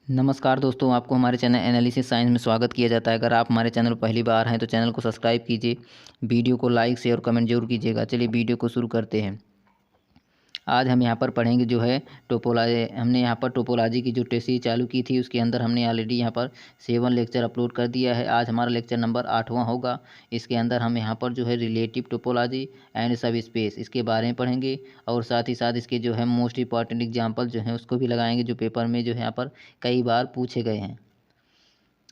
नमस्कार दोस्तों, आपको हमारे चैनल एनालिसिस साइंस में स्वागत किया जाता है। अगर आप हमारे चैनल पर पहली बार हैं तो चैनल को सब्सक्राइब कीजिए, वीडियो को लाइक शेयर और कमेंट जरूर कीजिएगा। चलिए वीडियो को शुरू करते हैं। आज हम यहाँ पर पढ़ेंगे जो है टोपोलॉजी। हमने यहाँ पर टोपोलॉजी की जो टेस्ट सीरीज चालू की थी उसके अंदर हमने ऑलरेडी यहाँ पर 7 लेक्चर अपलोड कर दिया है। आज हमारा लेक्चर नंबर 8वां होगा। इसके अंदर हम यहाँ पर जो है रिलेटिव टोपोलॉजी एंड सब स्पेस इसके बारे में पढ़ेंगे और साथ ही साथ इसके जो है मोस्ट इंपॉर्टेंट एग्जाम्पल जो हैं उसको भी लगाएंगे, जो पेपर में जो है यहाँ पर कई बार पूछे गए हैं।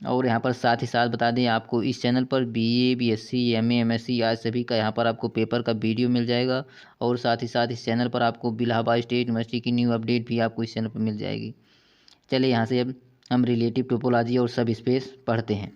और यहाँ पर साथ ही साथ बता दें, आपको इस चैनल पर बीए, बीएससी, एमए, एमएससी आज सभी का यहाँ पर आपको पेपर का वीडियो मिल जाएगा। और साथ ही साथ इस चैनल पर आपको इलाहाबाद स्टेट यूनिवर्सिटी की न्यू अपडेट भी आपको इस चैनल पर मिल जाएगी। चलिए यहाँ से अब हम रिलेटिव टोपोलॉजी और सब स्पेस पढ़ते हैं।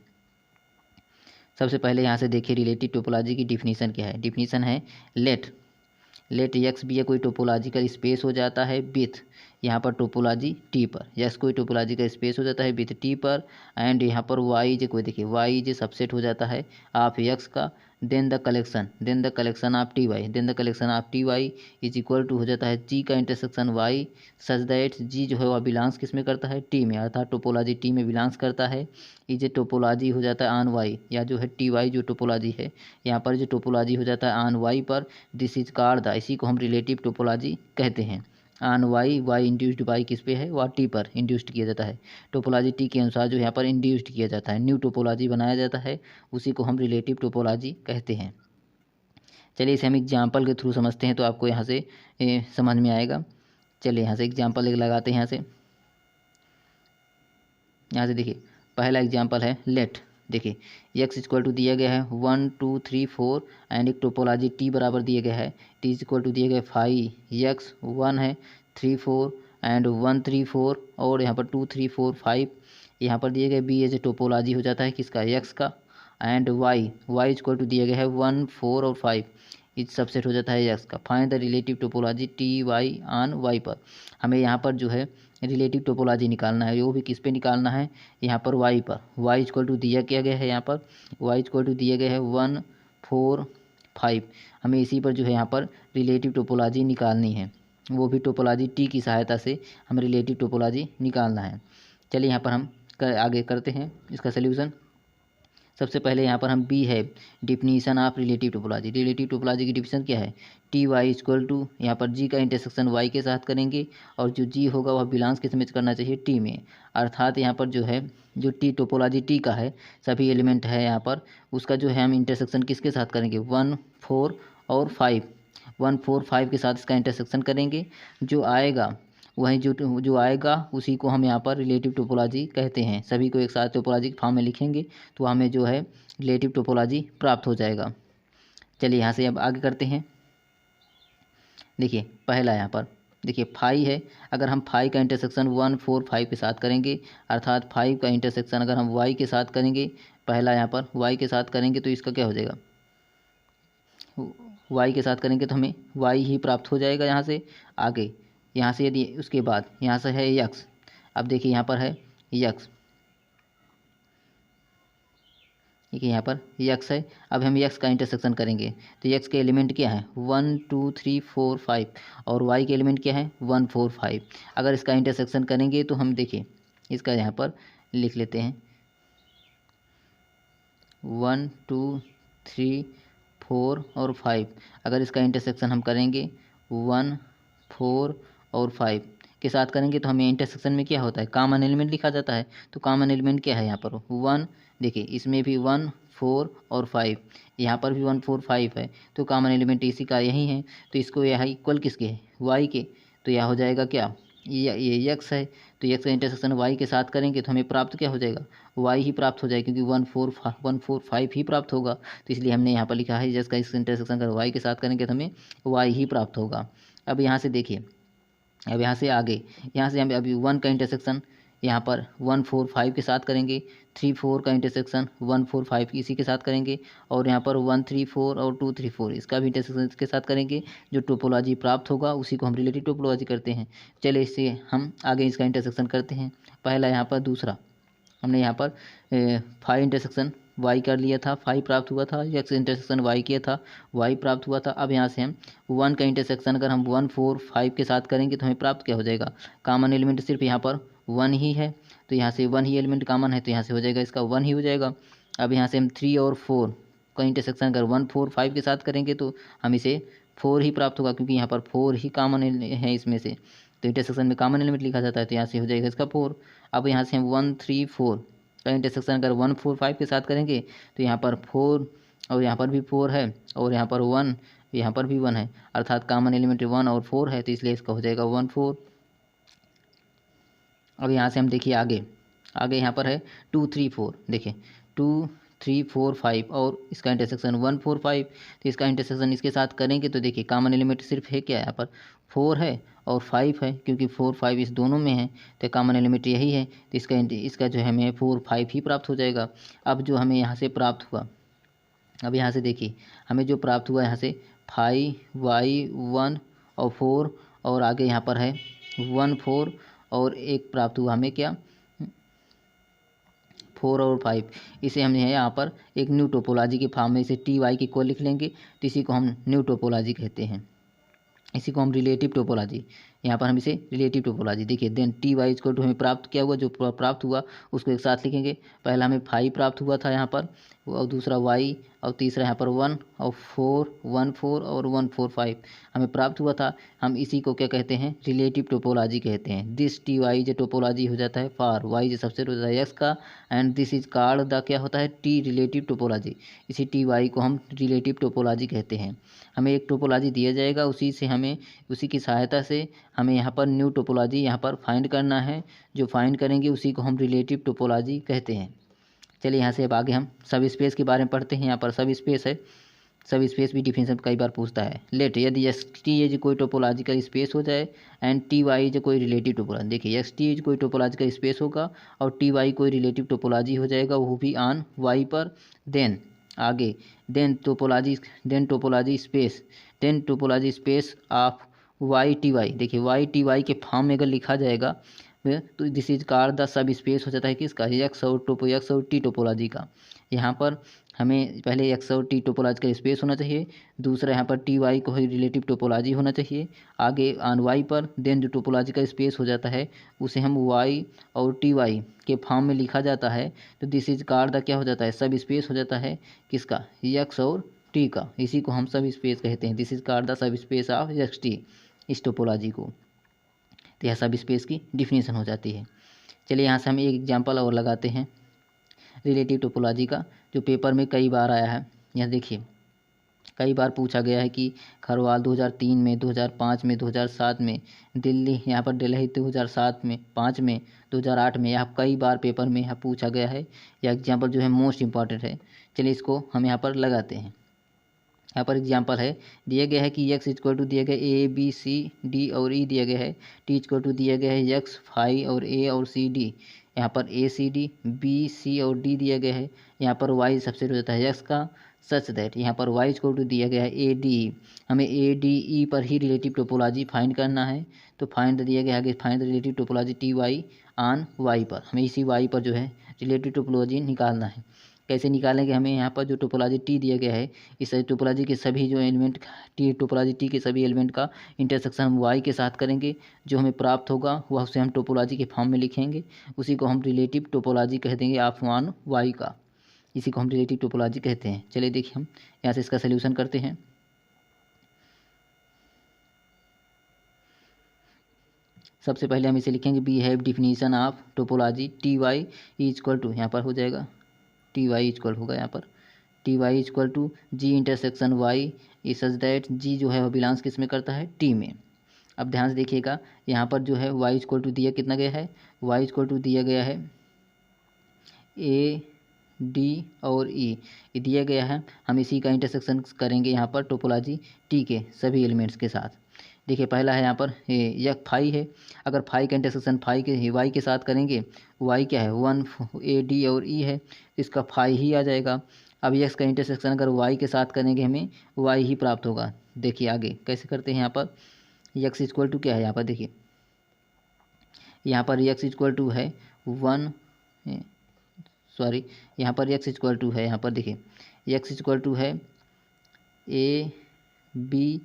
सबसे पहले यहाँ से देखिए रिलेटिव टोपोलॉजी की डिफिनीसन क्या है। डिफिनीसन है लेट यक्स भी कोई टोपोलॉजिकल स्पेस हो जाता है विथ यहाँ पर टोपोलॉजी टी पर। यक्स कोई टोपोलॉजिकल स्पेस हो जाता है विथ टी पर एंड यहाँ पर वाई जो कोई देखिए वाई जो सबसेट हो जाता है ऑफ यक्स का, then the collection of T Y is equal to हो जाता है जी का intersection Y such that G जो है वह बिलोंग्स किस में करता है, टी में, अर्थात टोपोलॉजी टी में बिलोंग्स करता है। ये जो टोपोलॉजी हो जाता है ऑन वाई या जो है टी वाई जो टोपोलॉजी है यहाँ पर जो टोपोलॉजी हो जाता है ऑन वाई पर, दिस इज कॉल्ड द, इसी को हम रिलेटिव टोपोलॉजी कहते हैं। ऑन वाई इंड्यूस्ड बाई किस पे है, वह टी पर इंड्यूस्ड किया जाता है। टोपोलॉजी टी के अनुसार जो यहाँ पर इंड्यूस्ड किया जाता है, न्यू टोपोलॉजी बनाया जाता है, उसी को हम रिलेटिव टोपोलॉजी कहते हैं। चलिए इसे हम एग्जाम्पल के थ्रू समझते हैं तो आपको यहाँ से समझ में आएगा। चलिए यहाँ से एग्जाम्पल लगाते हैं। यहाँ से देखिए पहला एग्जाम्पल है लेट। देखिए यक्स इक्वल टू दिया गया है 1 2 3 4 एंड एक टोपोलॉजी टी बराबर दिया गया है, टी इक्वल टू दिया गया है 5, यक्स 1 है 3 4 एंड 1 3 4 और यहाँ पर 2 3 4 5 यहाँ पर दिया गया बी एज ए टोपोलॉजी हो जाता है किसका, यक्स का, एंड वाई इक्वल टू दिया गया है 1 4 और 5 इस सबसेट हो जाता है यक्स का। Find the relative topology T Y on Y पर। हमें यहाँ पर जो है रिलेटिव टोपोलॉजी निकालना है, वो भी किस पे निकालना है, यहाँ पर वाई पर। वाई इक्वल टू दिया क्या गया है, यहाँ पर वाई इक्वल टू दिया गया है 1 4 5। हमें इसी पर जो है यहाँ पर रिलेटिव टोपोलॉजी निकालनी है, वो भी टोपोलॉजी टी की सहायता से हमें रिलेटिव टोपोलॉजी निकालना है। चलिए यहाँ पर हम आगे करते हैं इसका सल्यूशन। सबसे पहले यहाँ पर हम बी है definition of relative topology. Relative topology की डिफिनीशन क्या है, टी वाई इक्वल टू यहाँ पर जी का इंटरसेक्शन वाई के साथ करेंगे और जो जी होगा वह बिलोंग्स किस में करना चाहिए, टी में, अर्थात यहाँ पर जो है जो टी टोपोलॉजी टी का है सभी एलिमेंट है यहाँ पर, उसका जो है हम इंटरसेक्शन किसके साथ करेंगे, 1 4 और 5, 1 4 5 के साथ इसका इंटरसेक्शन करेंगे। जो आएगा वहीं जो आएगा उसी को हम यहाँ पर रिलेटिव टोपोलॉजी कहते हैं। सभी को एक साथ टोपोलॉजी के फॉर्म में लिखेंगे तो हमें जो है रिलेटिव टोपोलॉजी प्राप्त हो जाएगा। चलिए यहाँ से अब आगे करते हैं। देखिए पहला यहाँ पर देखिए 5 है, अगर हम 5 का इंटरसेक्शन 1 4 5 के साथ करेंगे, अर्थात 5 का इंटरसेक्शन अगर हम y के साथ करेंगे, पहला यहाँ पर y के साथ करेंगे तो इसका क्या हो जाएगा, y के साथ करेंगे तो हमें y ही प्राप्त हो जाएगा। यहाँ से आगे यहाँ से यदि उसके बाद यहाँ से है यक्स, अब देखिए यहाँ पर है यक्स, देखिए यहाँ पर यक्स है, अब हम यक्स का इंटरसेक्शन करेंगे तो यक्स के एलिमेंट क्या है 1 2 3 4 5 और वाई के एलिमेंट क्या है 1 4 5। अगर इसका इंटरसेक्शन करेंगे तो हम देखिए इसका यहाँ पर लिख लेते हैं 1 2 3 4 और 5। अगर इसका इंटरसेक्शन हम करेंगे 1 4 और 5 के साथ करेंगे तो हमें इंटरसेक्शन में क्या होता है, कॉमन एलिमेंट लिखा जाता है। तो कॉमन एलिमेंट क्या है यहाँ पर 1, देखिए इसमें भी 1 4 और 5, यहाँ पर भी 1 4 5 है, तो कॉमन एलिमेंट इसी का यही है। तो इसको यहाँ इक्वल किसके है, वाई के, तो यह हो जाएगा क्या, ये यक्स है, तो यक्स का इंटरसेक्शन वाई के साथ करेंगे तो हमें प्राप्त क्या हो जाएगा, वाई ही प्राप्त हो जाएगा, क्योंकि 1 4 5 ही प्राप्त होगा। तो इसलिए हमने यहाँ पर लिखा है यक्स का इस इंटरसेक्शन अगर वाई के साथ करेंगे तो हमें वाई ही प्राप्त होगा। अब यहाँ से देखिए, अब यहाँ से आगे यहाँ से हम अभी 1 का इंटरसेक्शन यहाँ पर 1 4 5 के साथ करेंगे, 3 4 का इंटरसेक्शन 1 4 5 इसी के साथ करेंगे, और यहाँ पर 1 3 4 और 2 3 4 इसका भी इंटरसेक्शन इसके साथ करेंगे। जो टोपोलॉजी प्राप्त होगा उसी को हम रिलेटिव टोपोलॉजी करते हैं। चलिए इससे हम आगे इसका इंटरसेक्शन करते हैं। पहला यहाँ पर दूसरा हमने यहाँ पर 5 इंटरसेक्शन वाई कर लिया था, 5 प्राप्त हुआ था, एक्स इंटरसेक्शन वाई किया था, वाई प्राप्त हुआ था। अब यहाँ से हम 1 का इंटरसेक्शन अगर हम 1 4 5 के साथ करेंगे तो हमें प्राप्त क्या हो जाएगा, कॉमन एलिमेंट सिर्फ यहाँ पर 1 ही है, तो यहाँ से 1 ही एलिमेंट कॉमन है, तो यहाँ से हो जाएगा इसका 1 ही हो जाएगा। अब यहाँ से हम 3 और 4 का इंटरसेक्शन अगर 1 4 5 के साथ करेंगे तो हम इसे 4 ही प्राप्त होगा, क्योंकि यहाँ पर 4 ही कॉमन है इसमें से, तो इंटरसेक्शन में कॉमन एलिमेंट लिखा जाता है, तो यहाँ से हो जाएगा इसका 4। अब यहाँ से हम 1 3 4 का इंटरसेक्शन अगर 1 4 5 के साथ करेंगे तो यहाँ पर 4 और यहाँ पर भी 4 है, और यहाँ पर 1, यहाँ पर भी 1 है, अर्थात कॉमन एलिमेंट 1 और 4 है, तो इसलिए इसका हो जाएगा 1 4। अब यहाँ से हम देखिए आगे यहाँ पर है 2 3 4, देखिए 2 3 4 5 और इसका इंटरसेक्शन 1 4 5, तो इसका इंटरसेक्शन इसके साथ करेंगे तो देखिए कॉमन एलिमेंट सिर्फ है क्या, यहाँ पर 4 है और 5 है, क्योंकि 4 5 इस दोनों में है, तो कॉमन एलिमेंट यही है, तो इसका जो है हमें 4 5 ही प्राप्त हो जाएगा। अब जो हमें यहाँ से प्राप्त हुआ, अब यहाँ से देखिए हमें जो प्राप्त हुआ यहाँ से 5 y 1 और 4 और आगे यहाँ पर है 1 4 और एक प्राप्त हुआ हमें क्या 4 और 5, इसे हमने यहाँ पर एक न्यू टोपोलॉजी के फॉर्म में इसे टी वाई की को लिख लेंगे, तो इसी को हम न्यू टोपोलॉजी कहते हैं, इसी को हम रिलेटिव टोपोलॉजी, यहाँ पर हम इसे रिलेटिव टोपोलॉजी देखिए। देन टी वाई इसको हमें प्राप्त क्या हुआ, जो प्राप्त हुआ उसको एक साथ लिखेंगे। पहला हमें 5 प्राप्त हुआ था यहाँ पर, और दूसरा y, और तीसरा यहाँ पर 1 और 4 1 4 और 1 4 5 हमें प्राप्त हुआ था। हम इसी को क्या कहते हैं, रिलेटिव टोपोलॉजी कहते हैं। दिस टी वाई जो टोपोलॉजी हो जाता है फॉर वाई जो सबसेट होता है x का, and this is called the क्या होता है टी रिलेटिव टोपोलॉजी, इसी टी वाई को हम रिलेटिव टोपोलॉजी कहते हैं। हमें एक टोपोलॉजी दिया जाएगा, उसी की सहायता से हमें यहाँ पर न्यू टोपोलॉजी यहाँ पर फाइंड करना है, जो फाइंड करेंगे उसी को हम रिलेटिव टोपोलॉजी कहते हैं। चलिए यहाँ से अब आगे हम सब स्पेस के बारे में पढ़ते हैं। यहाँ पर सब स्पेस है, सब स्पेस भी डिफिनेशन कई बार पूछता है। लेट यदि एस टी एज कोई टोपोलॉजिकल स्पेस हो जाए एंड टी वाई जो कोई रिलेटिव टोपोलॉजी, देखिए एस टी एज कोई टोपोलॉजिकल स्पेस होगा और टी वाई कोई रिलेटिव टोपोलॉजी हो जाएगा, वो भी ऑन वाई पर, देन आगे then topology space of Y T Y, देखिए वाई टी वाई के फॉर्म में अगर लिखा जाएगा तो this is called the sub space हो जाता है किसका, एक्स और टी टोपोलॉजी का। यहाँ पर हमें पहले एक्स और टी टोपोलॉजी का स्पेस होना चाहिए, दूसरा यहाँ पर टी वाई को ही रिलेटिव टोपोलॉजी होना चाहिए, आगे ऑन वाई पर देन जो टोपोलॉजी का स्पेस हो जाता है उसे हम वाई और टी वाई के फॉर्म में लिखा जाता है, तो दिस इज कॉल्ड द क्या हो जाता है, सब स्पेस हो जाता है किसका, एक्स और टी का, इसी को हम सब स्पेस कहते हैं। This is called the sub space of x T, इस टोपोलॉजी को, तो यह सब स्पेस की डिफिनीशन हो जाती है। चलिए यहाँ से हम एक एग्जांपल और लगाते हैं रिलेटिव टोपोलॉजी का, जो पेपर में कई बार आया है। यहाँ देखिए कई बार पूछा गया है कि खरवाल 2003 में, 2005 में, 2007 में, दिल्ली यहाँ पर दिल्ली 2007 में, 5 में, 2008 में, यहाँ कई बार पेपर में यहाँ पूछा गया है। यह एग्जाम्पल जो है मोस्ट इम्पॉर्टेंट है। चलिए इसको हम यहाँ पर लगाते हैं। यहाँ पर एग्जाम्पल है, दिया गया है कि x इक्वल टू दिया गया ए बी सी डी और ई दिया गया है, t इक्वल टू दिया गया है x 5 और a और c d, यहाँ पर a c d b c और d दिया गया है, यहाँ पर y सबसे हो जाता है x का, सच दैट यहाँ पर y इक्वल टू दिया गया है a d e, हमें a d e पर ही रिलेटिव टोपोलॉजी फाइंड करना है, तो फाइंड दिया गया है find relative topology T Y on y पर, हमें इसी y पर जो है रिलेटिव टोपोलॉजी निकालना है। कैसे निकालेंगे, हमें यहाँ पर जो टोपोलॉजी टी दिया गया है इस टोपोलॉजी के सभी जो एलिमेंट टोपोलॉजी टी के सभी एलिमेंट का इंटरसेक्शन हम वाई के साथ करेंगे, जो हमें प्राप्त होगा वह उसे हम टोपोलॉजी के फॉर्म में लिखेंगे, उसी को हम रिलेटिव टोपोलॉजी कह देंगे ऑफ वन वाई का, इसी को हम रिलेटिव टोपोलॉजी कहते हैं। चलिए देखिए हम यहाँ से इसका सोल्यूशन करते हैं। सबसे पहले हम इसे लिखेंगे be have definition of topology T Y equal to, यहाँ पर हो जाएगा टी वाई इक्वल होगा, यहाँ पर T Y equal to G intersection Y is such that G जो है वह बिलोंग्स किस में करता है, टी में। अब ध्यान से देखिएगा यहाँ पर जो है वाई इक्वल टू दिया कितना गया है, वाई इक्वल टू दिया गया है ए डी और ई, ये दिया गया है। हम इसी का इंटरसेक्शन करेंगे यहाँ पर टोपोलॉजी टी के सभी एलिमेंट्स के साथ। देखिए पहला है यहाँ पर यह फाई है, अगर फाई का इंटरसेक्शन फाई के वाई के साथ करेंगे, वाई क्या है 1 ए डी और ई है, इसका फाई ही आ जाएगा। अब यक्स का इंटरसेक्शन अगर वाई के साथ करेंगे हमें वाई ही प्राप्त होगा। देखिए आगे कैसे करते हैं, यहाँ पर यक्स इक्वल टू क्या है, यहाँ पर देखिए यहाँ पर यक्स इक्वल टू है 1 सॉरी यहाँ पर यक्स इक्वल टू है, यहाँ पर देखिए यक्स इक्वल टू है ए बी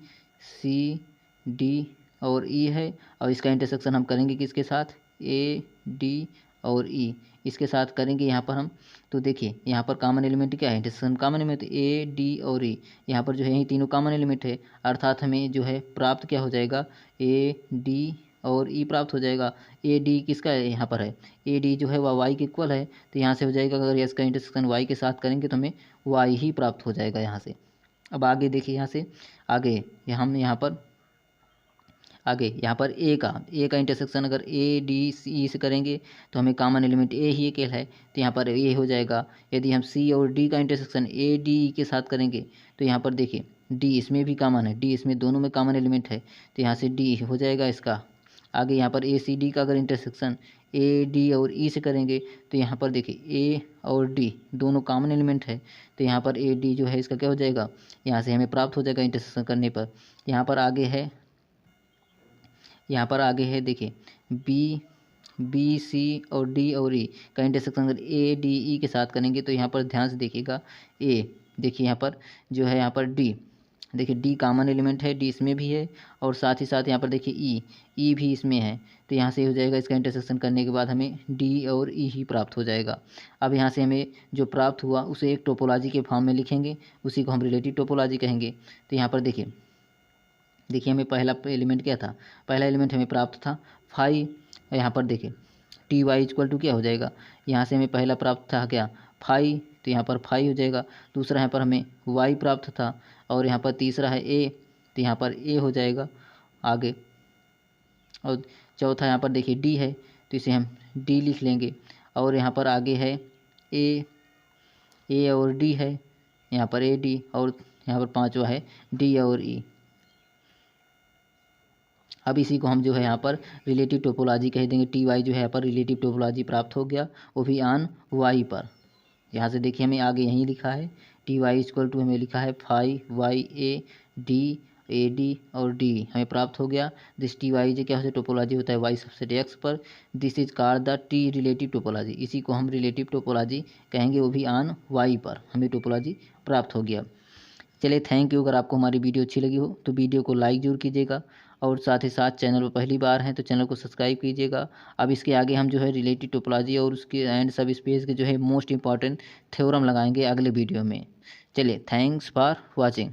सी डी और ई है, और इसका इंटरसेक्शन हम करेंगे किसके साथ, ए डी और ई इसके साथ करेंगे यहाँ पर हम। तो देखिए यहाँ पर कॉमन एलिमेंट क्या है, intersection common element A D और ई, यहाँ पर जो है ये तीनों कॉमन एलिमेंट है, अर्थात हमें जो है प्राप्त क्या हो जाएगा, ए डी और ई प्राप्त हो जाएगा। ए डी किसका है, यहाँ पर है ए डी जो है वह वाई के इक्वल है, तो यहाँ से हो जाएगा अगर इसका इंटरसेक्शन वाई के साथ करेंगे तो हमें वाई ही प्राप्त हो जाएगा यहाँ से। अब आगे देखिए यहाँ से आगे हम यहाँ पर आगे यहाँ पर ए का इंटरसेक्शन अगर ए डी सी से करेंगे तो हमें कॉमन एलिमेंट ए ही अकेला है, तो यहाँ पर ए हो जाएगा। यदि हम सी और डी का इंटरसेक्शन ए डी के साथ करेंगे तो यहाँ पर देखिए डी इसमें भी कॉमन है, डी इसमें दोनों में कॉमन एलिमेंट है, तो यहाँ से डी हो जाएगा इसका। आगे यहाँ पर ए सी डी का अगर इंटरसेक्शन ए डी और ई से करेंगे तो यहाँ पर देखिए ए और डी दोनों कॉमन एलिमेंट है, तो यहाँ पर ए डी जो है इसका क्या हो जाएगा, यहाँ से हमें प्राप्त हो जाएगा इंटरसेक्शन करने पर। यहाँ पर आगे है देखिए बी सी और डी और ई का इंटरसेक्शन अगर ए डी ई के साथ करेंगे तो यहाँ पर ध्यान से देखिएगा देखिए यहाँ पर जो है यहाँ पर डी, देखिए डी कॉमन एलिमेंट है, डी इसमें भी है और साथ ही साथ यहाँ पर देखिए ई भी इसमें है, तो यहाँ से हो जाएगा इसका इंटरसेक्शन करने के बाद हमें डी और ई ही प्राप्त हो जाएगा। अब यहाँ से हमें जो प्राप्त हुआ उसे एक टोपोलॉजी के फॉर्म में लिखेंगे, उसी को हम रिलेटिव टोपोलॉजी कहेंगे। तो यहाँ पर देखिए हमें पहला एलिमेंट क्या था, पहला एलिमेंट हमें प्राप्त था फाई, यहाँ पर देखिए टी वाई इक्वल टू क्या हो जाएगा, यहाँ से हमें पहला प्राप्त था क्या फाई, तो यहाँ पर फाई हो जाएगा। दूसरा यहाँ पर हमें वाई प्राप्त था और यहाँ पर तीसरा है ए, तो यहाँ पर ए हो जाएगा आगे। और चौथा यहाँ पर देखिए डी है, तो इसे हम डी लिख लेंगे। और यहाँ पर आगे है ए और डी है, यहाँ पर ए डी, और यहाँ पर पांचवा है डी और ई। अब इसी को हम जो है यहाँ पर रिलेटिव टोपोलॉजी कह देंगे। टी वाई जो है यहाँ पर रिलेटिव टोपोलॉजी प्राप्त हो गया, वो भी ऑन वाई पर। यहाँ से देखिए हमें आगे यहीं लिखा है टी वाई इक्वल टू हमें लिखा है फाई वाई ए डी और डी हमें प्राप्त हो गया। दिस टी वाई जो क्या होता है टोपोलॉजी होता है वाई सबसेट एक्स पर, this is called the T relative topology, इसी को हम रिलेटिव टोपोलॉजी कहेंगे, वो भी ऑन वाई पर हमें टोपोलॉजी प्राप्त हो गया। चलिए थैंक यू। अगर आपको हमारी वीडियो अच्छी लगी हो तो वीडियो को लाइक जरूर कीजिएगा और साथ ही साथ चैनल पर पहली बार हैं तो चैनल को सब्सक्राइब कीजिएगा। अब इसके आगे हम जो है रिलेटिव टोपोलॉजी और उसके एंड सब स्पेस के जो है मोस्ट इंपॉर्टेंट थ्योरम लगाएंगे अगले वीडियो में। चलिए थैंक्स फॉर वॉचिंग।